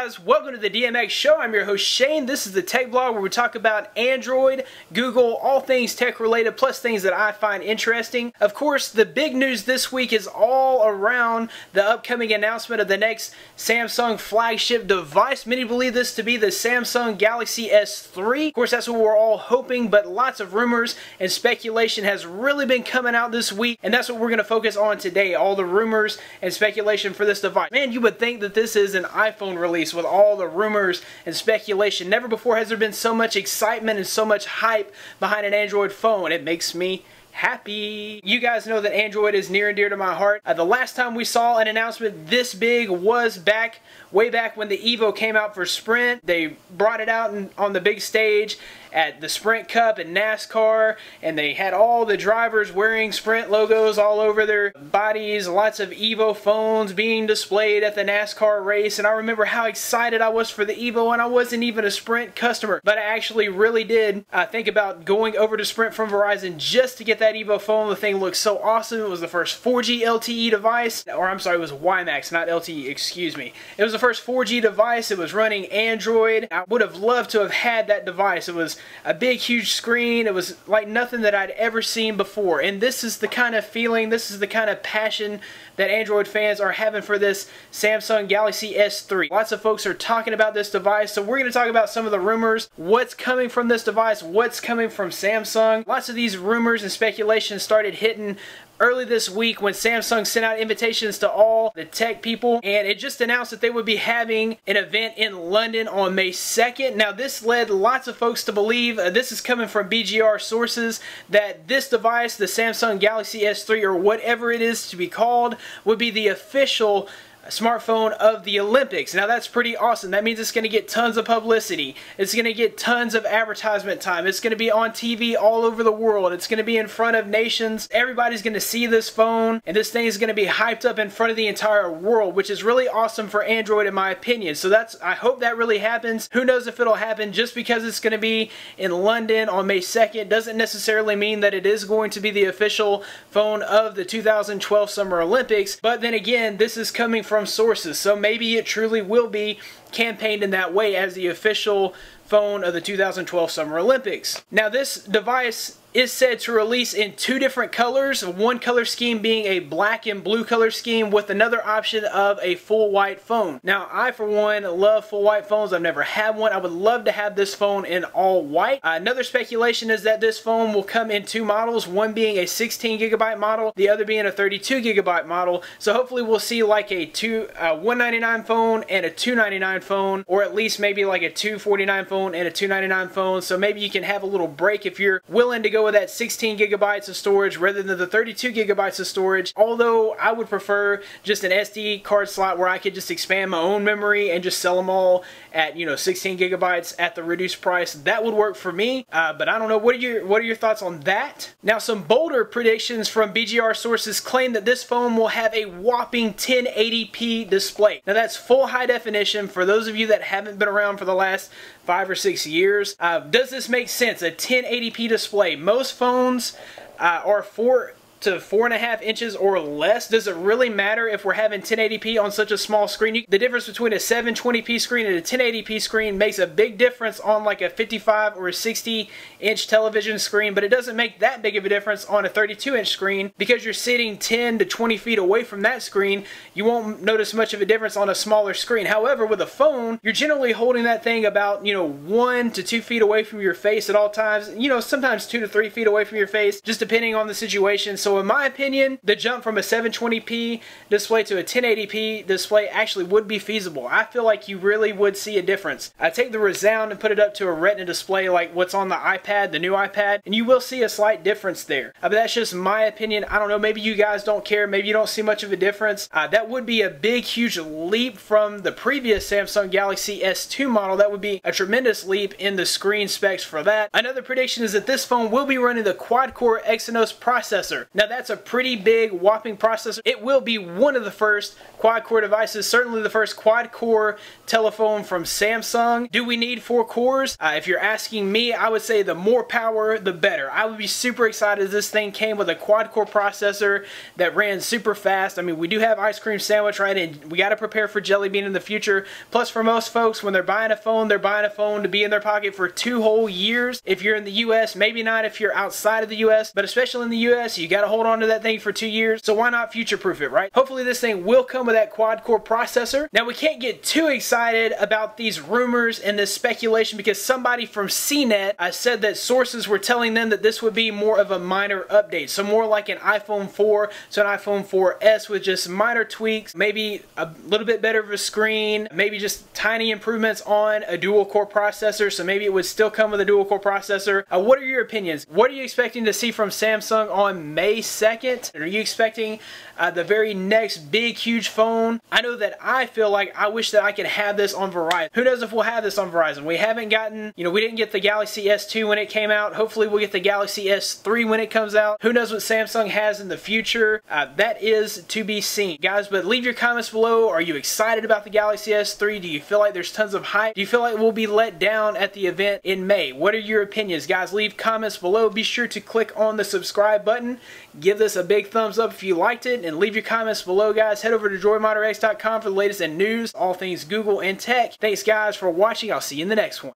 guys, welcome to the DMX Show. I'm your host Shane. This is the tech vlog where we talk about Android, Google, all things tech related, plus things that I find interesting. Of course, the big news this week is all around the upcoming announcement of the next Samsung flagship device. Many believe this to be the Samsung Galaxy S3. Of course, that's what we're all hoping, but lots of rumors and speculation has really been coming out this week, and that's what we're going to focus on today, all the rumors and speculation for this device. Man, you would think that this is an iPhone release with all the rumors and speculation. Never before has there been so much excitement and so much hype behind an Android phone. It makes me happy. You guys know that Android is near and dear to my heart. The last time we saw an announcement this big was way back when the Evo came out for Sprint. They brought it out on the big stage at the Sprint Cup and NASCAR, and they had all the drivers wearing Sprint logos all over their bodies, lots of Evo phones being displayed at the NASCAR race, and I remember how excited I was for the Evo, and I wasn't even a Sprint customer, but I actually really did think about going over to Sprint from Verizon just to get that Evo phone. The thing looked so awesome. It was the first 4G LTE device, or I'm sorry, it was WiMAX, not LTE, excuse me. It was the first 4G device. It was running Android. I would have loved to have had that device. It was a big, huge screen. It was like nothing that I'd ever seen before. And this is the kind of feeling, this is the kind of passion that Android fans are having for this Samsung Galaxy S3. Lots of folks are talking about this device, so we're going to talk about some of the rumors, what's coming from this device, what's coming from Samsung. Lots of these rumors and speculations started hitting early this week when Samsung sent out invitations to all the tech people, and it just announced that they would be having an event in London on May 2nd. Now this led lots of folks to believe, this is coming from BGR sources, that this device, the Samsung Galaxy S3 or whatever it is to be called, would be the official smartphone of the Olympics. Now that's pretty awesome. That means it's going to get tons of publicity. It's going to get tons of advertisement time. It's going to be on TV all over the world. It's going to be in front of nations. Everybody's going to see this phone, and this thing is going to be hyped up in front of the entire world, which is really awesome for Android in my opinion. So I hope that really happens. Who knows if it'll happen? Just because it's going to be in London on May 2nd doesn't necessarily mean that it is going to be the official phone of the 2012 Summer Olympics. But then again, this is coming from sources, so maybe it truly will be campaigned in that way as the official phone of the 2012 Summer Olympics. Now this device is said to release in two different colors, one color scheme being a black and blue color scheme with another option of a full white phone. Now I for one love full white phones. I've never had one. I would love to have this phone in all white. Another speculation is that this phone will come in two models, one being a 16GB model, the other being a 32GB model. So hopefully we'll see like a $199 phone and a $299 phone, or at least maybe like a $249 phone and a $299 phone. So maybe you can have a little break if you're willing to go with that 16GB of storage rather than the 32GB of storage. Although I would prefer just an SD card slot where I could just expand my own memory and just sell them all at 16GB at the reduced price. That would work for me. But I don't know. What are your thoughts on that? Now some bolder predictions from BGR sources claim that this phone will have a whopping 1080p display. Now that's full high definition. For those of you that haven't been around for the last 5 or 6 years, does this make sense? A 1080p display. Most phones are 4 to 4.5 inches or less. Does it really matter if we're having 1080p on such a small screen? The difference between a 720p screen and a 1080p screen makes a big difference on like a 55 or a 60 inch television screen, but it doesn't make that big of a difference on a 32-inch screen because you're sitting 10 to 20 feet away from that screen. You won't notice much of a difference on a smaller screen. However, with a phone, you're generally holding that thing about 1 to 2 feet away from your face at all times. Sometimes 2 to 3 feet away from your face, just depending on the situation. So in my opinion, the jump from a 720p display to a 1080p display actually would be feasible. I feel like you really would see a difference. I take the Resound and put it up to a Retina display like what's on the iPad, the new iPad, and you will see a slight difference there. But that's just my opinion. I don't know, maybe you guys don't care, maybe you don't see much of a difference. That would be a big, huge leap from the previous Samsung Galaxy S2 model. That would be a tremendous leap in the screen specs for that. Another prediction is that this phone will be running the quad-core Exynos processor. Now Now that's a pretty big Whopping processor. It will be one of the first quad-core devices, certainly the first quad-core telephone from Samsung. Do we need 4 cores? If you're asking me, I would say the more power, the better. I would be super excited if this thing came with a quad-core processor that ran super fast. I mean, we do have Ice Cream Sandwich, right? And we got to prepare for Jelly Bean in the future. Plus, for most folks, when they're buying a phone, they're buying a phone to be in their pocket for 2 whole years. If you're in the US, maybe not if you're outside of the US, but especially in the US, you got to hold on to that thing for 2 years. So why not future-proof it, right? Hopefully this thing will come with that quad-core processor. Now, we can't get too excited about these rumors and this speculation because somebody from CNET said that sources were telling them that this would be more of a minor update. So more like an iPhone 4 to an iPhone 4S with just minor tweaks, maybe a little bit better of a screen, maybe just tiny improvements on a dual-core processor. So maybe it would still come with a dual-core processor. What are your opinions? What are you expecting to see from Samsung on May 2nd? Are you expecting the very next big, huge phone? I know that I feel like I wish that I could have this on Verizon. Who knows if we'll have this on Verizon? We haven't gotten, we didn't get the Galaxy S2 when it came out. Hopefully we'll get the Galaxy S3 when it comes out. Who knows what Samsung has in the future? That is to be seen, guys. But leave your comments below. Are you excited about the Galaxy S3? Do you feel like there's tons of hype? Do you feel like we'll be let down at the event in May? What are your opinions, guys? Leave comments below. Be sure to click on the subscribe button. Give this a big thumbs up if you liked it, and leave your comments below, guys. Head over to droidmodderx.com for the latest in news, all things Google and tech. Thanks, guys, for watching. I'll see you in the next one.